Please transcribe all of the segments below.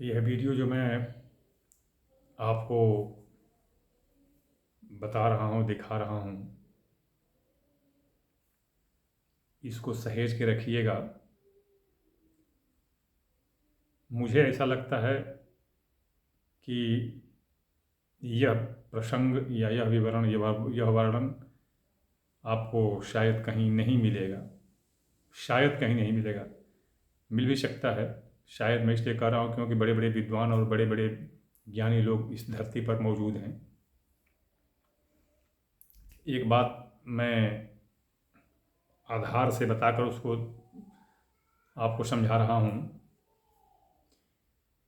यह वीडियो जो मैं आपको बता रहा हूँ, दिखा रहा हूँ, इसको सहेज के रखिएगा। मुझे ऐसा लगता है कि यह प्रसंग या यह विवरण, यह वर्णन आपको शायद कहीं नहीं मिलेगा। शायद कहीं नहीं मिलेगा, मिल भी सकता है। शायद मैं इसलिए कह रहा हूँ क्योंकि बड़े बड़े विद्वान और बड़े बड़े ज्ञानी लोग इस धरती पर मौजूद हैं। एक बात मैं आधार से बताकर उसको आपको समझा रहा हूँ।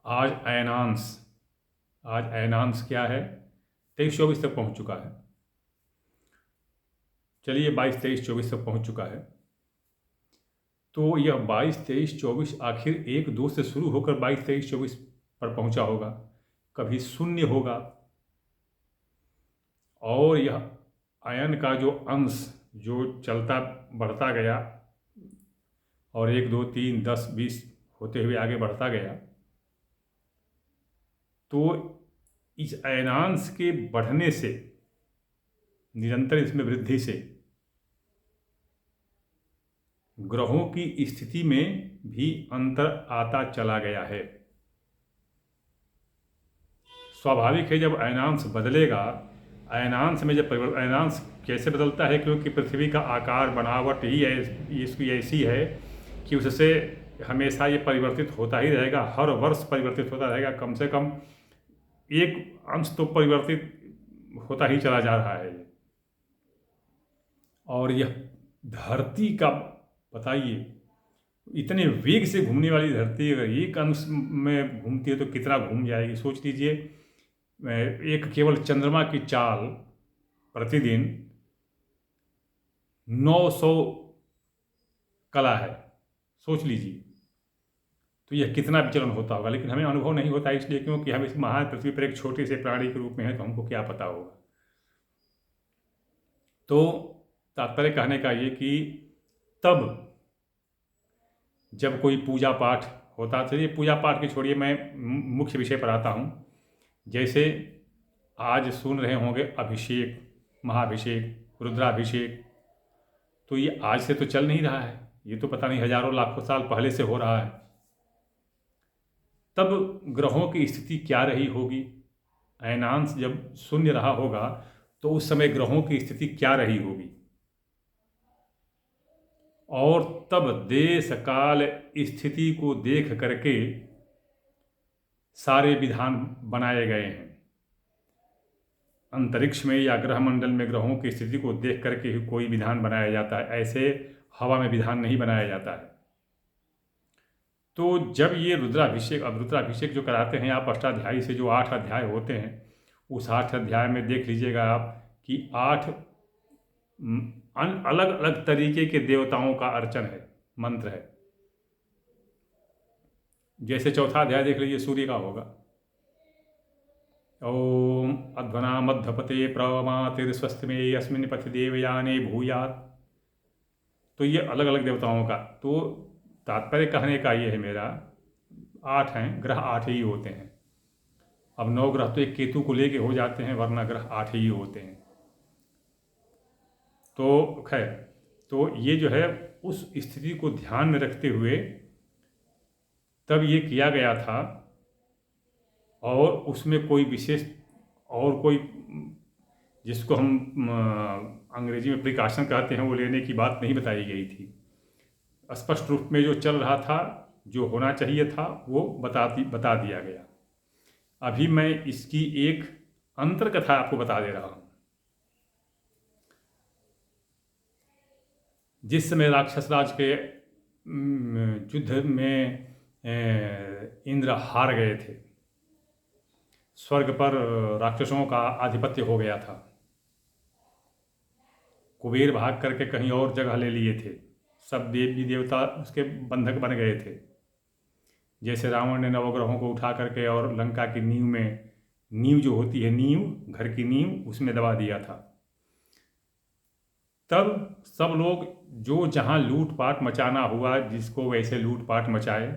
आज अयनांश आज अयनांश क्या है, 23-24 तक पहुँच चुका है। चलिए 22-23-24 तक पहुँच चुका है। तो यह 22-23-24 आखिर 1-2 से शुरू होकर 22-23-24 पर पहुँचा होगा। कभी शून्य होगा और यह अयन का जो अंश जो चलता बढ़ता गया और 1 2 3 10 20 होते हुए आगे बढ़ता गया, तो इस अयनांश के बढ़ने से, निरंतर इसमें वृद्धि से, ग्रहों की स्थिति में भी अंतर आता चला गया है। स्वाभाविक है, जब अयनांश बदलेगा, अयनांश में जब अयनांश कैसे बदलता है, क्योंकि पृथ्वी का आकार बनावट ही इसकी ऐसी है कि उससे हमेशा ये परिवर्तित होता ही रहेगा। हर वर्ष परिवर्तित होता रहेगा। कम से कम एक अंश तो परिवर्तित होता ही चला जा रहा है। और यह धरती का, बताइए, इतने वेग से घूमने वाली धरती अगर एक अंश में घूमती है तो कितना घूम जाएगी, सोच लीजिए। एक केवल चंद्रमा की चाल प्रतिदिन 900 कला है, सोच लीजिए। तो यह कितना विचलन होता होगा, लेकिन हमें अनुभव नहीं होता, इसलिए क्योंकि हम इस महान पृथ्वी पर एक छोटे से प्राणी के रूप में हैं, तो हमको क्या पता होगा। तो तात्पर्य कहने का ये कि तब जब कोई पूजा पाठ होता, चलिए पूजा पाठ की छोड़िए, मैं मुख्य विषय पर आता हूँ। जैसे आज सुन रहे होंगे अभिषेक, महाभिषेक, रुद्राभिषेक, तो ये आज से तो चल नहीं रहा है, ये तो पता नहीं हजारों लाखों साल पहले से हो रहा है। तब ग्रहों की स्थिति क्या रही होगी, अयनांश जब शून्य रहा होगा तो उस समय ग्रहों की स्थिति क्या रही होगी। और तब देश काल स्थिति को देख करके सारे विधान बनाए गए हैं। अंतरिक्ष में या ग्रह मंडल में ग्रहों की स्थिति को देख करके ही कोई विधान बनाया जाता है, ऐसे हवा में विधान नहीं बनाया जाता है। तो जब ये रुद्राभिषेक, अब रुद्राभिषेक जो कराते हैं आप अष्टाध्यायी से, जो 8 अध्याय होते हैं, उस 8 अध्याय में देख लीजिएगा आप कि 8 अलग अलग तरीके के देवताओं का अर्चन है, मंत्र है। जैसे चौथा अध्याय देख लीजिए, सूर्य का होगा। ओम अध्वना मध्यपते प्रमातिर्स्वस्ति में अस्मिन् पथि देवयाने भूयात्। तो ये अलग अलग देवताओं का, तो तात्पर्य कहने का ये है मेरा, 8 हैं, ग्रह 8 ही होते हैं। अब 9 ग्रह तो एक केतु को लेके हो जाते हैं, वरना ग्रह 8 ही होते हैं। तो खैर, तो ये जो है उस स्थिति को ध्यान में रखते हुए तब ये किया गया था। और उसमें कोई विशेष और कोई, जिसको हम अंग्रेजी में प्रिकॉशन कहते हैं, वो लेने की बात नहीं बताई गई थी। स्पष्ट रूप में जो चल रहा था, जो होना चाहिए था, वो बता दिया गया। अभी मैं इसकी एक अंतर कथा आपको बता दे रहा हूँ। जिस समय राक्षस राज के युद्ध में इंद्र हार गए थे, स्वर्ग पर राक्षसों का आधिपत्य हो गया था, कुबेर भाग करके कहीं और जगह ले लिए थे, सब देवी देवता उसके बंधक बन गए थे। जैसे रावण ने नवग्रहों को उठा करके और लंका की नींव में, नींव जो होती है, नींव, घर की नींव, उसमें दबा दिया था। तब सब लोग जो जहाँ लूटपाट मचाना हुआ, जिसको वैसे लूटपाट मचाए।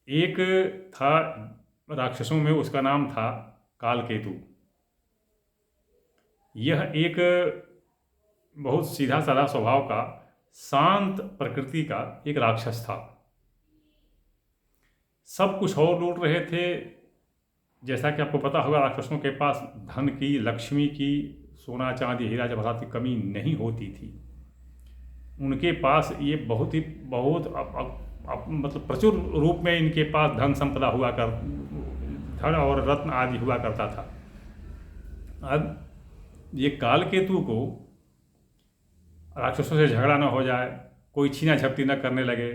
एक था राक्षसों में, उसका नाम था कालकेतु। यह एक बहुत सीधा साधा स्वभाव का, शांत प्रकृति का एक राक्षस था। सब कुछ और लूट रहे थे। जैसा कि आपको पता होगा, राक्षसों के पास धन की, लक्ष्मी की, सोना चांदी हीरा जवाहरात की कमी नहीं होती थी। उनके पास ये बहुत मतलब प्रचुर रूप में इनके पास धन संपदा हुआ कर, धन और रत्न आदि हुआ करता था। अब ये कालकेतु को राक्षसों से झगड़ा न हो जाए, कोई छीना झपटी न करने लगे,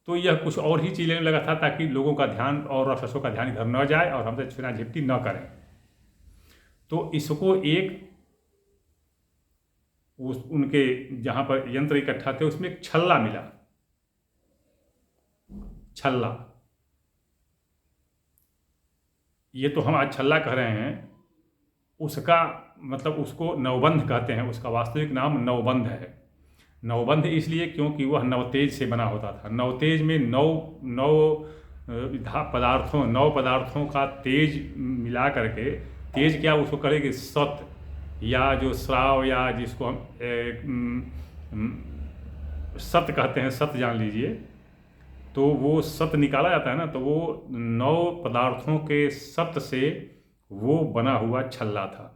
तो यह कुछ और ही चीज़ें लगा था ताकि लोगों का ध्यान और राक्षसों का ध्यान इधर न जाए और हमसे छीना झपटी न करें। तो इसको एक उनके जहाँ पर यंत्र इकट्ठा थे उसमें एक छल्ला मिला। छल्ला, ये तो हम आज छल्ला कह रहे हैं, उसका मतलब उसको नवबंध कहते हैं। उसका वास्तविक नाम नवबंध है। नवबंध इसलिए क्योंकि वह नवतेज से बना होता था। नवतेज में नौ पदार्थों का तेज मिला करके, तेज क्या उसको करेंगे, सत या जो श्राव या जिसको हम सत कहते हैं, सत जान लीजिए, तो वो सत निकाला जाता है ना, तो वो 9 पदार्थों के सत से वो बना हुआ छल्ला था।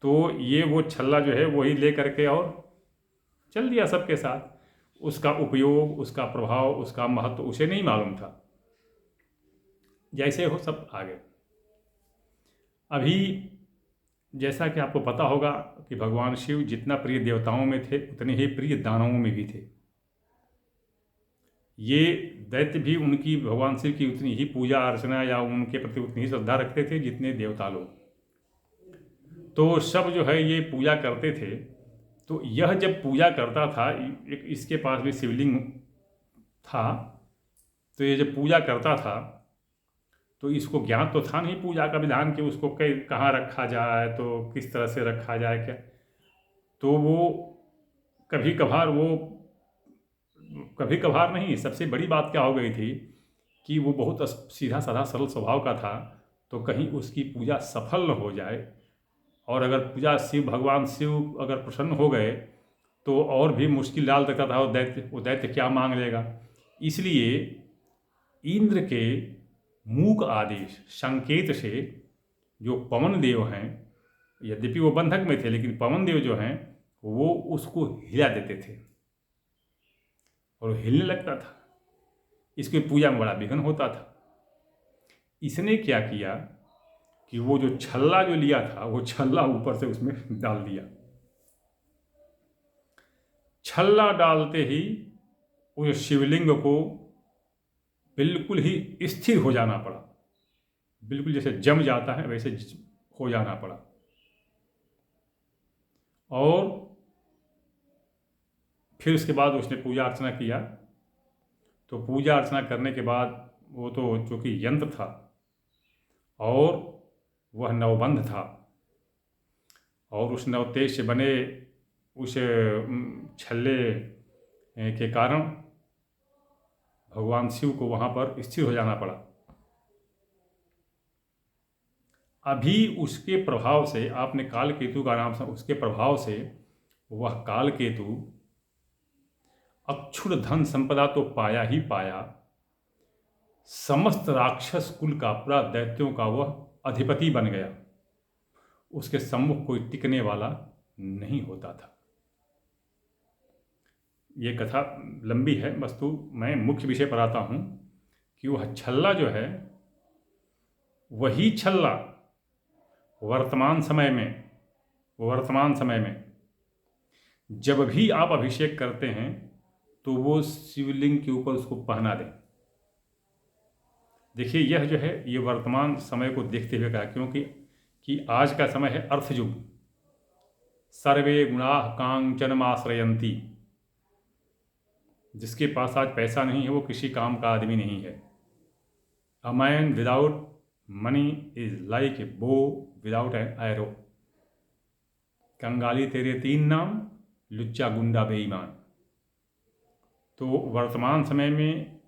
तो ये वो छल्ला जो है वही ले करके और चल दिया सबके साथ। उसका उपयोग, उसका प्रभाव, उसका महत्व उसे नहीं मालूम था। जैसे हो सब आगे। अभी जैसा कि आपको पता होगा कि भगवान शिव जितना प्रिय देवताओं में थे उतने ही प्रिय दानवों में भी थे। ये दैत्य भी उनकी, भगवान शिव की उतनी ही पूजा अर्चना या उनके प्रति उतनी ही श्रद्धा रखते थे जितने देवता लोग। तो सब जो है ये पूजा करते थे। तो यह जब पूजा करता था, एक इसके पास भी शिवलिंग था, तो ये जब पूजा करता था तो इसको ज्ञान तो था नहीं पूजा का विधान कि उसको कहाँ रखा जाए, तो किस तरह से रखा जाए क्या। तो वो कभी कभार नहीं, सबसे बड़ी बात क्या हो गई थी कि वो बहुत सीधा साधा सरल स्वभाव का था। तो कहीं उसकी पूजा सफल न हो जाए, और अगर पूजा भगवान शिव अगर प्रसन्न हो गए तो और भी मुश्किल डाल देता था। वो दैत्य क्या मांग लेगा। इसलिए इंद्र के मूक आदेश संकेत से जो पवन देव हैं, यद्यपि वो बंधक में थे, लेकिन पवन देव जो हैं वो उसको हिला देते थे और हिलने लगता था। इसकी पूजा में बड़ा विघ्न होता था। इसने क्या किया कि वो जो छल्ला जो लिया था वो छल्ला ऊपर से उसमें डाल दिया। छल्ला डालते ही उस शिवलिंग को बिल्कुल ही स्थिर हो जाना पड़ा। बिल्कुल जैसे जम जाता है वैसे हो जाना पड़ा। और फिर उसके बाद उसने पूजा अर्चना किया। तो पूजा अर्चना करने के बाद वो तो चूँकि यंत्र था और वह नवबंध था, और उस नवतेज से बने उस छल्ले के कारण भगवान शिव को वहाँ पर स्थिर हो जाना पड़ा। अभी उसके प्रभाव से, आपने कालकेतु का नाम सुना, उसके प्रभाव से वह कालकेतु अक्षुण धन संपदा तो पाया ही पाया, समस्त राक्षस कुल का, पूरा दैत्यों का वह अधिपति बन गया। उसके सम्मुख कोई टिकने वाला नहीं होता था। ये कथा लंबी है, वस्तु मैं मुख्य विषय पर आता हूँ कि वह छल्ला जो है, वही छल्ला वर्तमान समय में जब भी आप अभिषेक करते हैं तो वो शिवलिंग के ऊपर उसको पहना दें। देखिए यह जो है ये वर्तमान समय को देखते हुए कहा, क्योंकि कि आज का समय है अर्थयुग। सर्वे गुणाः कांचनमाश्रयन्ति। जिसके पास आज पैसा नहीं है वो किसी काम का आदमी नहीं है। A man without money is like a बो विदाउट एन एरो। कंगाली तेरे 3 नाम, लुच्चा गुंडा बेईमान। तो वर्तमान समय में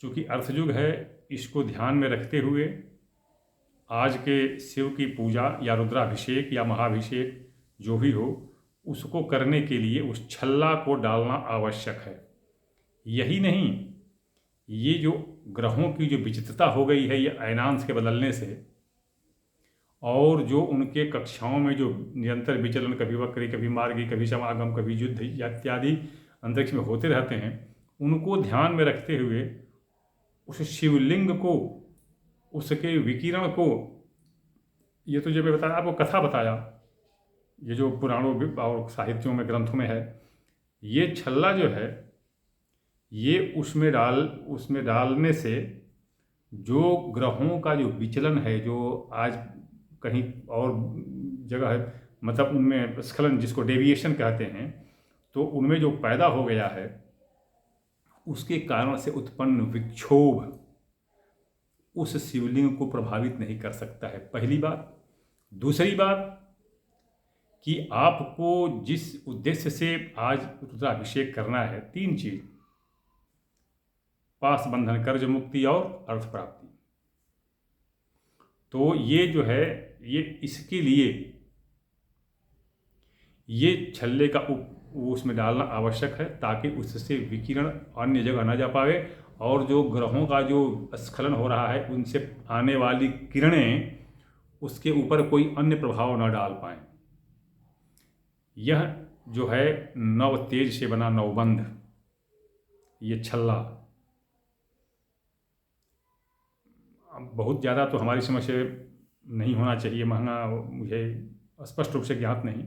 चूँकि अर्थयुग है, इसको ध्यान में रखते हुए आज के शिव की पूजा या रुद्राभिषेक या महाभिषेक जो भी हो, उसको करने के लिए उस छल्ला को डालना आवश्यक है। यही नहीं, ये जो ग्रहों की जो विचित्रता हो गई है ये अयनांश के बदलने से, और जो उनके कक्षाओं में जो निरंतर विचलन, कभी वक्री, कभी मार्गी, कभी समागम, कभी युद्ध इत्यादि अंतरिक्ष में होते रहते हैं, उनको ध्यान में रखते हुए उस शिवलिंग को, उसके विकिरण को, ये तो जब मैं बताया आपको, कथा बताया, ये जो पुराणों और साहित्यों में, ग्रंथों में है, ये छल्ला जो है ये उसमें डालने से जो ग्रहों का जो विचलन है, जो आज कहीं और जगह है, मतलब उनमें स्खलन, जिसको डेविएशन कहते हैं, तो उनमें जो पैदा हो गया है उसके कारण से उत्पन्न विक्षोभ उस शिवलिंग को प्रभावित नहीं कर सकता है, पहली बात। दूसरी बात कि आपको जिस उद्देश्य से आज रुद्राभिषेक करना है, 3 चीज: पास बंधन, कर्ज मुक्ति और अर्थ प्राप्ति। तो ये जो है, ये इसके लिए ये छल्ले का उसमें डालना आवश्यक है, ताकि उससे विकिरण अन्य जगह न जा पावे, और जो ग्रहों का जो स्खलन हो रहा है उनसे आने वाली किरणें उसके ऊपर कोई अन्य प्रभाव न डाल पाएं। यह जो है नव तेज से बना नवबंध, ये छल्ला बहुत ज़्यादा तो हमारी समझ से नहीं होना चाहिए, महंगा मुझे स्पष्ट रूप से ज्ञात नहीं,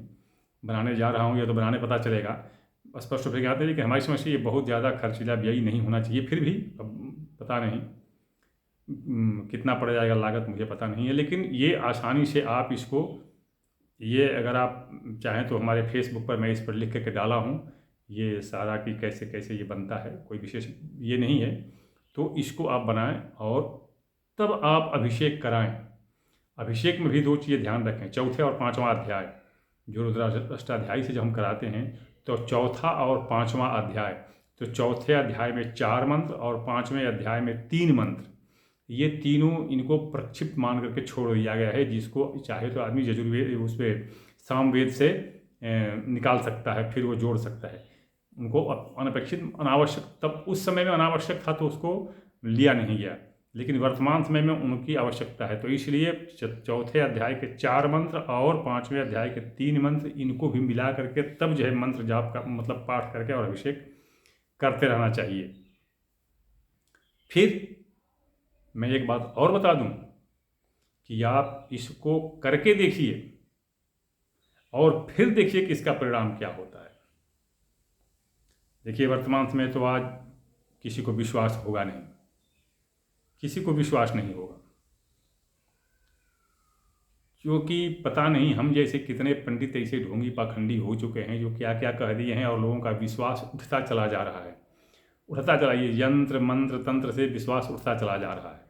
बनाने जा रहा हूँ या तो बनाने पता चलेगा, स्पष्ट रूप से ज्ञात है, लेकिन हमारी समझ से ये बहुत ज़्यादा खर्चीला व्ययी नहीं होना चाहिए। फिर भी अब पता नहीं कितना पड़ जाएगा, लागत मुझे पता नहीं है, लेकिन ये आसानी से आप इसको, ये अगर आप चाहें तो हमारे फेसबुक पर मैं इस पर लिख करके डाला हूँ ये सारा कि कैसे कैसे ये बनता है, कोई विशेष ये नहीं है। तो इसको आप बनाएं और तब आप अभिषेक कराएं। अभिषेक में भी 2 चीज़ें ध्यान रखें, चौथे और 5वां अध्याय जो रुद्राष्टाध्यायी से जब हम कराते हैं, तो चौथा और 5वां अध्याय, तो चौथे अध्याय में 4 मंत्र और 5वें अध्याय में 3 मंत्र, ये तीनों इनको प्रक्षिप्त मान करके छोड़ दिया गया है। जिसको चाहे तो आदमी यजुर्वेद उस पर सामवेद से निकाल सकता है, फिर वो जोड़ सकता है। उनको अनपेक्षित, अनावश्यक, तब उस समय में अनावश्यक था तो उसको लिया नहीं गया, लेकिन वर्तमान समय में उनकी आवश्यकता है। तो इसलिए चौथे अध्याय के 4 मंत्र और 5वें अध्याय के 3 मंत्र, इनको भी मिला करके तब जो है मंत्र जाप का मतलब पाठ करके और अभिषेक करते रहना चाहिए। फिर मैं एक बात और बता दूं कि आप इसको करके देखिए और फिर देखिए कि इसका परिणाम क्या होता है। देखिए, वर्तमान समय तो आज किसी को विश्वास होगा नहीं, किसी को विश्वास नहीं होगा, क्योंकि पता नहीं हम जैसे कितने पंडित ऐसे ढोंगी पाखंडी हो चुके हैं जो क्या क्या कह दिए हैं, और लोगों का विश्वास उठता चला जा रहा है, उठता चला, ये यंत्र मंत्र तंत्र से विश्वास उठता चला जा रहा है।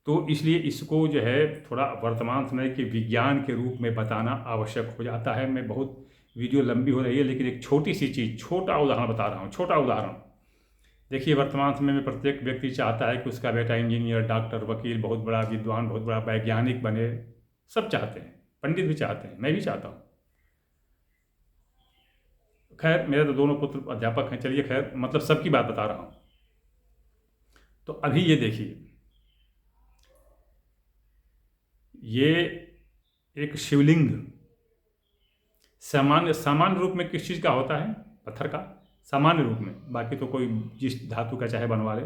तो इसलिए इसको जो है थोड़ा वर्तमान समय के विज्ञान के रूप में बताना आवश्यक हो जाता है। मैं बहुत वीडियो लंबी हो रही है, लेकिन एक छोटी सी चीज़, छोटा उदाहरण बता रहा हूँ, छोटा उदाहरण। देखिए, वर्तमान समय में प्रत्येक व्यक्ति चाहता है कि उसका बेटा इंजीनियर, डॉक्टर, वकील, बहुत बड़ा विद्वान, बहुत बड़ा वैज्ञानिक बने। सब चाहते हैं, पंडित भी चाहते हैं, मैं भी चाहता हूँ। खैर, मेरे तो दोनों पुत्र अध्यापक हैं, चलिए खैर, मतलब सबकी बात बता रहा हूँ। तो अभी ये देखिए, ये एक शिवलिंग सामान्य रूप में किस चीज़ का होता है? पत्थर का, सामान्य रूप में, बाकी तो कोई जिस धातु का चाहे बनवा ले।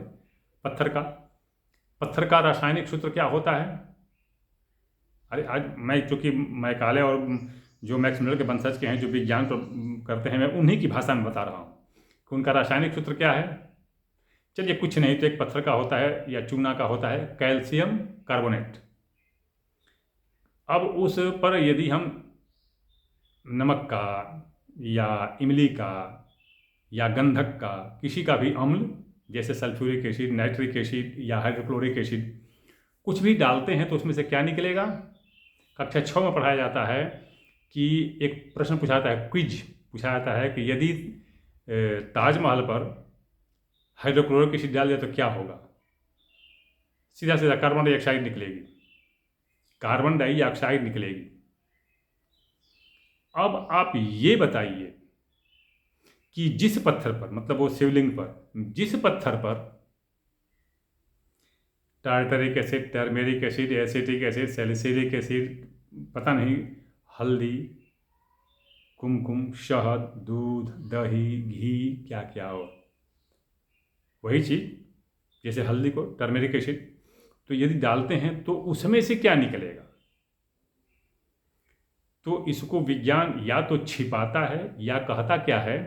पत्थर का रासायनिक सूत्र क्या होता है? अरे आज मैं, चूँकि मैकाले और जो मैक्स मुलर के वंशज के हैं, जो विज्ञान करते हैं, मैं उन्हीं की भाषा में बता रहा हूँ कि उनका रासायनिक सूत्र क्या है। चलिए, कुछ नहीं तो एक पत्थर का होता है या चूना का होता है कैल्शियम कार्बोनेट। अब उस पर यदि हम नमक का या इमली का या गंधक का, किसी का भी अम्ल, जैसे सल्फ्यूरिक एसिड, नाइट्रिक एसिड या हाइड्रोक्लोरिक एसिड, कुछ भी डालते हैं तो उसमें से क्या निकलेगा? कक्षा 6 में पढ़ाया जाता है कि एक प्रश्न पूछा जाता है, क्विज पूछा जाता है कि यदि ताजमहल पर हाइड्रोक्लोरिक एसिड डाल दिया तो क्या होगा? सीधा सीधा कार्बन डाइऑक्साइड निकलेगी, कार्बन डाइऑक्साइड निकलेगी। अब आप ये बताइए कि जिस पत्थर पर, मतलब वो शिवलिंग पर, जिस पत्थर पर tartaric acid, turmeric acid, acetic acid, salicylic acid, पता नहीं, हल्दी, कुमकुम, शहद, दूध, दही, घी, क्या क्या हो, वही चीज़, जैसे हल्दी को टर्मेरिक एसिड, तो यदि डालते हैं तो उसमें से क्या निकलेगा? तो इसको विज्ञान या तो छिपाता है या कहता क्या है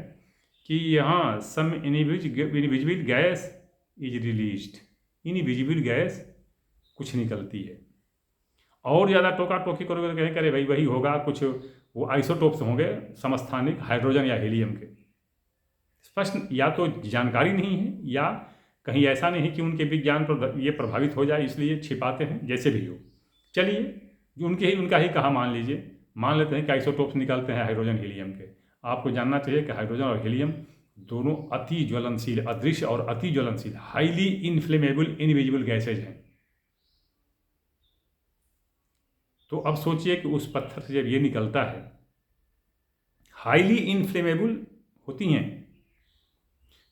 कि यहाँ some invisible gas is released, invisible gas कुछ निकलती है। और ज़्यादा टोका टोकी करोगे तो कहें करे भाई वही होगा, कुछ वो आइसोटोप्स होंगे समस्थानिक हाइड्रोजन या हीलियम के। स्पष्ट या तो जानकारी नहीं है या कहीं ऐसा नहीं है कि उनके विज्ञान पर ये प्रभावित हो जाए, इसलिए छिपाते हैं। जैसे भी हो, चलिए जो उनका ही कहा मान लीजिए, मान लेते हैं कि आइसोटोप्स निकलते हैं हाइड्रोजन हीलियम के। आपको जानना चाहिए कि हाइड्रोजन और हीलियम दोनों अति ज्वलनशील, अदृश्य और अति ज्वलनशील, हाईली इनफ्लेमेबल इनविजिबल गैसेज हैं। तो अब सोचिए कि उस पत्थर से जब ये निकलता है, हाईली इनफ्लेमेबल होती हैं।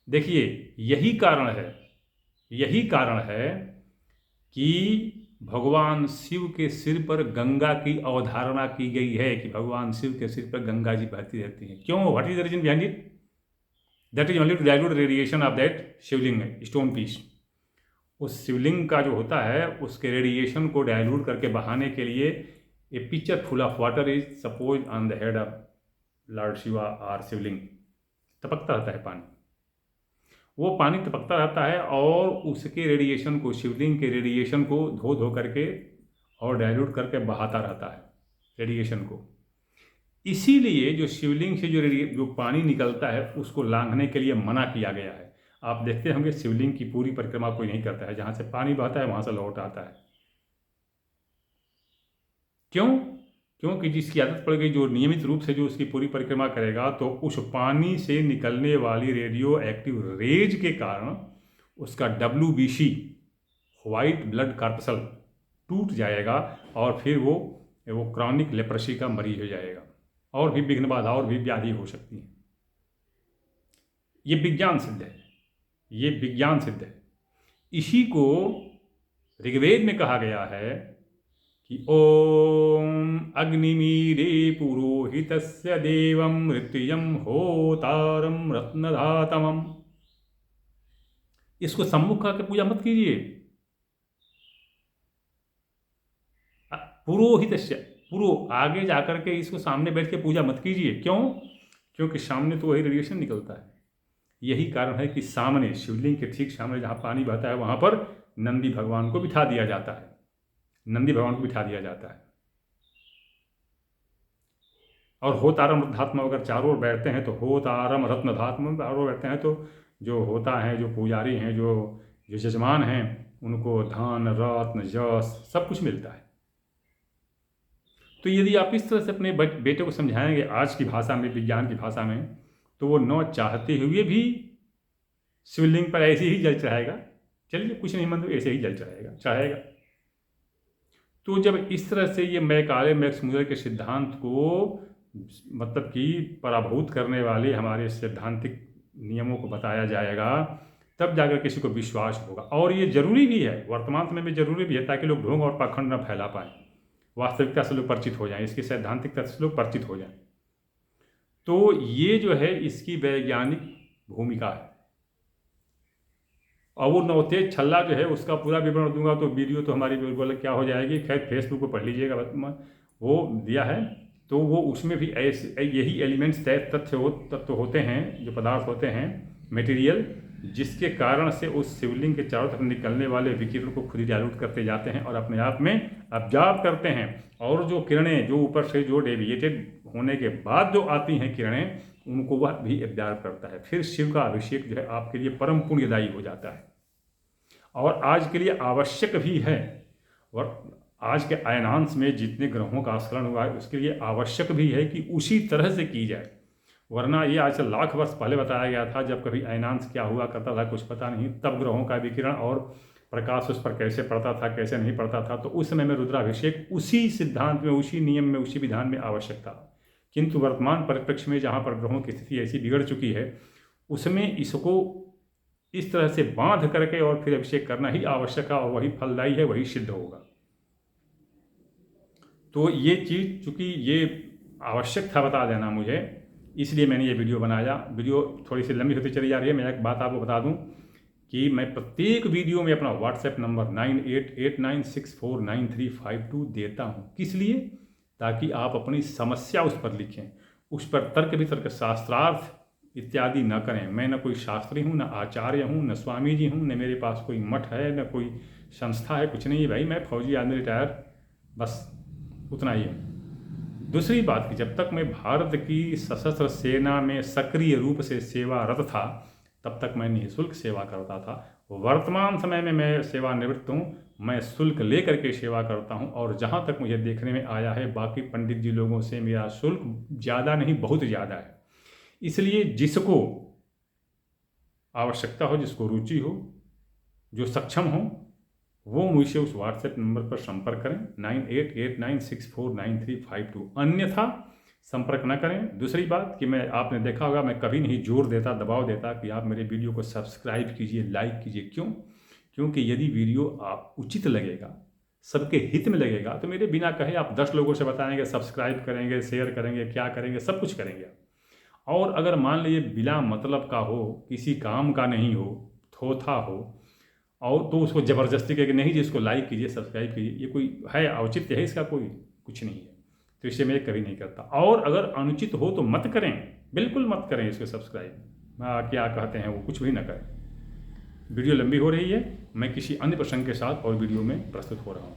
देखिए यही कारण है कि भगवान शिव के सिर पर गंगा की अवधारणा की गई है कि भगवान शिव के सिर पर गंगा जी बहती रहती हैं। क्यों? What is the reason behind it? That is only to dilute radiation of that Shivling stone piece. उस शिवलिंग का जो होता है उसके रेडिएशन को डाइल्यूट करके बहाने के लिए a picture full of water is suppose on the head of lord Shiva और शिवलिंग। टपकता रहता है पानी, वो पानी टपकता रहता है और उसके रेडिएशन को, शिवलिंग के रेडिएशन को धो धो करके और डाइल्यूट करके बहाता रहता है रेडिएशन को। इसीलिए जो शिवलिंग से जो पानी निकलता है उसको लांघने के लिए मना किया गया है। आप देखते होंगे शिवलिंग की पूरी परिक्रमा कोई नहीं करता है, जहाँ से पानी बहता है वहाँ से लौट आता है। क्यों? क्योंकि जिसकी आदत पड़ गई, जो नियमित रूप से जो उसकी पूरी परिक्रमा करेगा, तो उस पानी से निकलने वाली रेडियो एक्टिव रेज के कारण उसका WBC, व्हाइट ब्लड कॉर्पसल, टूट जाएगा और फिर वो क्रॉनिक लेप्रेसी का मरीज हो जाएगा और भी विघ्न बाधा और भी व्याधि हो सकती है। ये विज्ञान सिद्ध है, ये विज्ञान सिद्ध है। इसी को ऋग्वेद में कहा गया है कि ओम अग्निमीरे पुरोहितस्य देवं मृत्युंजयं होतारं रत्नधातमम्। इसको सम्मुख करके पूजा मत कीजिए। पुरोहितस्य, आगे जाकर के इसको सामने बैठ के पूजा मत कीजिए। क्यों? क्योंकि सामने तो वही रेडिएशन निकलता है। यही कारण है कि सामने, शिवलिंग के ठीक सामने जहाँ पानी बहता है वहाँ पर नंदी भगवान को बिठा दिया जाता है, नंदी भगवान को बिठा दिया जाता है। और होतारम रत्नधात्म अगर चारों ओर बैठते हैं तो होतारम रत्नधात्म चारों ओर बैठते हैं तो जो होता है, जो पुजारी हैं, जो यजमान हैं, उनको धन, रत्न, यश सब कुछ मिलता है। तो यदि आप इस तरह से अपने बेटे को समझाएंगे आज की भाषा में, विज्ञान की भाषा में, तो वो न चाहते हुए भी शिवलिंग पर ऐसे ही जल चढ़ाएगा। चलिए कुछ नहीं, मतलब ऐसे ही जल चढ़ाएगा। तो जब इस तरह से ये मैकाले मैक्स मूलर के सिद्धांत को मतलब कि पराभूत करने वाले हमारे सैद्धांतिक नियमों को बताया जाएगा, तब जाकर किसी को विश्वास होगा। और ये जरूरी भी है, वर्तमान समय में जरूरी भी है, ताकि लोग ढोंग और पाखंड न फैला पाएँ, वास्तविकता से लोग परिचित हो जाएं, इसकी सैद्धांतिकता से लोग परिचित हो जाएं। तो ये जो है इसकी वैज्ञानिक भूमिका है। और वो नौतेज छल्ला जो है उसका पूरा विवरण दूंगा तो वीडियो तो हमारी बिल्कुल क्या हो जाएगी। खैर फेसबुक पर पढ़ लीजिएगा, वो दिया है। तो वो उसमें भी ऐसे यही एलिमेंट्स, तत्व होते हैं, जो पदार्थ होते हैं, मटेरियल, जिसके कारण से उस शिवलिंग के चारों तरफ निकलने वाले विकिरण को खुद ही डाइल्यूट करते जाते हैं और अपने आप में ऑब्जर्व करते हैं। और जो किरणें जो ऊपर से जो डेविएटेड होने के बाद जो आती हैं किरणें, उनको वह भी ऑब्जर्व करता है। फिर शिव का अभिषेक जो है आपके लिए परम पुण्यदायी हो जाता है और आज के लिए आवश्यक भी है। और आज के अयनांश में जितने ग्रहों का आस्कलन हुआ है उसके लिए आवश्यक भी है कि उसी तरह से की जाए। वरना ये आज से लाख वर्ष पहले बताया गया था, जब कभी अयनांश क्या हुआ करता था कुछ पता नहीं, तब ग्रहों का विकिरण और प्रकाश उस पर कैसे पड़ता था कैसे नहीं पड़ता था, तो उस समय में रुद्राभिषेक उसी सिद्धांत में, उसी नियम में, उसी विधान में आवश्यक था। किंतु वर्तमान परिप्रेक्ष्य में जहाँ पर ग्रहों की स्थिति ऐसी बिगड़ चुकी है, उसमें इसको इस तरह से बांध करके और फिर अभिषेक करना ही आवश्यक है, और वही फलदायी है, वही सिद्ध होगा। तो ये चीज़ चूँकि ये आवश्यक था बता देना मुझे, इसलिए मैंने ये वीडियो बनाया। वीडियो थोड़ी सी लंबी होती चली जा रही है। मैं एक बात आपको बता दूं कि मैं प्रत्येक वीडियो में अपना व्हाट्सएप नंबर 9889649352 देता हूं। किस लिए? ताकि आप अपनी समस्या उस पर लिखें, उस पर तर्क वितर्क शास्त्रार्थ इत्यादि न करें। मैं न कोई शास्त्री हूँ, न आचार्य हूँ, न स्वामी जी हूँ, न मेरे पास कोई मठ है, न कोई संस्था है, कुछ नहीं है भाई। मैं फौजी आदमी रिटायर, बस उतना ही है। दूसरी बात कि जब तक मैं भारत की सशस्त्र सेना में सक्रिय रूप से सेवारत था, तब तक मैं निःशुल्क सेवा करता था। वर्तमान समय में मैं सेवानिवृत्त हूँ, मैं शुल्क लेकर के सेवा करता हूँ। और जहाँ तक मुझे देखने में आया है, बाकी पंडित जी लोगों से मेरा शुल्क ज़्यादा नहीं, बहुत ज़्यादा है। इसलिए जिसको आवश्यकता हो, जिसको रुचि हो, जो सक्षम हो, वो मुझसे उस व्हाट्सएप नंबर पर संपर्क करें 9889649352। अन्यथा संपर्क न करें। दूसरी बात कि मैं, आपने देखा होगा, मैं कभी नहीं जोर देता, दबाव देता कि आप मेरे वीडियो को सब्सक्राइब कीजिए, लाइक कीजिए। क्यों? क्योंकि यदि वीडियो आप उचित लगेगा, सबके हित में लगेगा, तो मेरे बिना कहे आप 10 लोगों से बताएंगे, सब्सक्राइब करेंगे, शेयर करेंगे, क्या करेंगे, सब कुछ करेंगे। और अगर मान लीजिए बिना मतलब का हो, किसी काम का नहीं हो, थोथा हो, और तो उसको ज़बरदस्ती कह के नहीं जी इसको लाइक कीजिए, सब्सक्राइब कीजिए, ये कोई है? औचित्य है इसका? कोई कुछ नहीं है। तो इसे मैं कभी नहीं करता। और अगर अनुचित हो तो मत करें, बिल्कुल मत करें इसको सब्सक्राइब। क्या कहते हैं वो, कुछ भी ना करें। वीडियो लंबी हो रही है, मैं किसी अन्य प्रसंग के साथ और वीडियो में प्रस्तुत हो रहा हूँ।